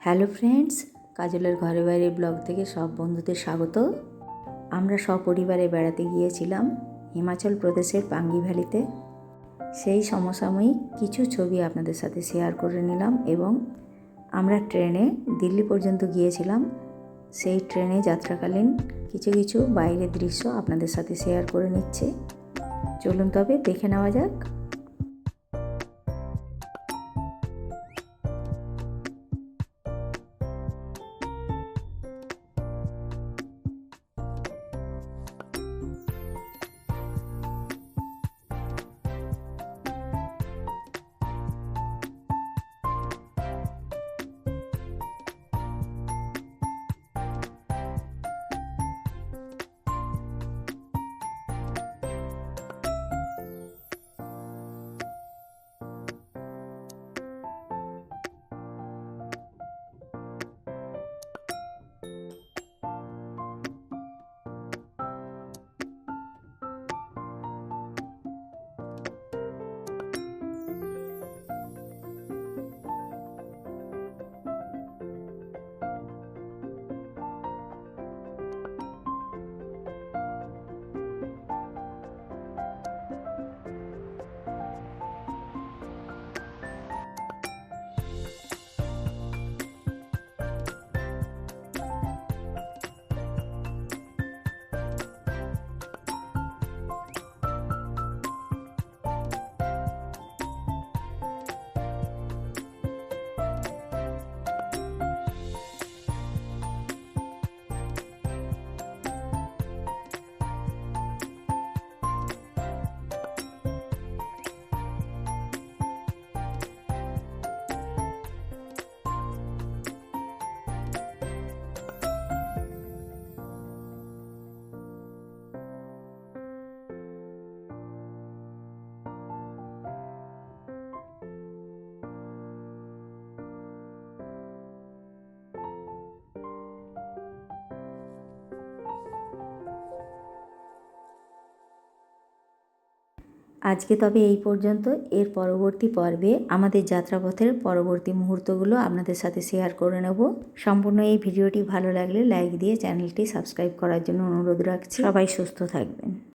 Hello friends, কাজলের ঘরে বাইরে ব্লগ থেকে সব বন্ধুদের স্বাগত। আমরা সপরিবারে বেড়াতে গিয়েছিলাম হিমাচল প্রদেশের পাঙ্গি ভ্যালিতে। সেই সমসাময়িক কিছু ছবি আপনাদের সাথে শেয়ার করে নিলাম এবং আমরা ট্রেনে দিল্লি পর্যন্ত গিয়েছিলাম। সেই ট্রেনে যাত্রাকালীন কিছু কিছু বাইরের দৃশ্য আপনাদের সাথে শেয়ার করে নিচ্ছে। চলুন তবে দেখে নেওয়া যাক। আজকে তবে এই পর্যন্ত। এর পরবর্তী পর্বে আমাদের যাত্রাপথের পরবর্তী মুহূর্তগুলো আপনাদের সাথে শেয়ার করে নেব। সম্পূর্ণ এই ভিডিওটি ভালো লাগলে লাইক দিয়ে চ্যানেলটি সাবস্ক্রাইব করার জন্য অনুরোধ রাখছি। সবাই সুস্থ থাকবেন।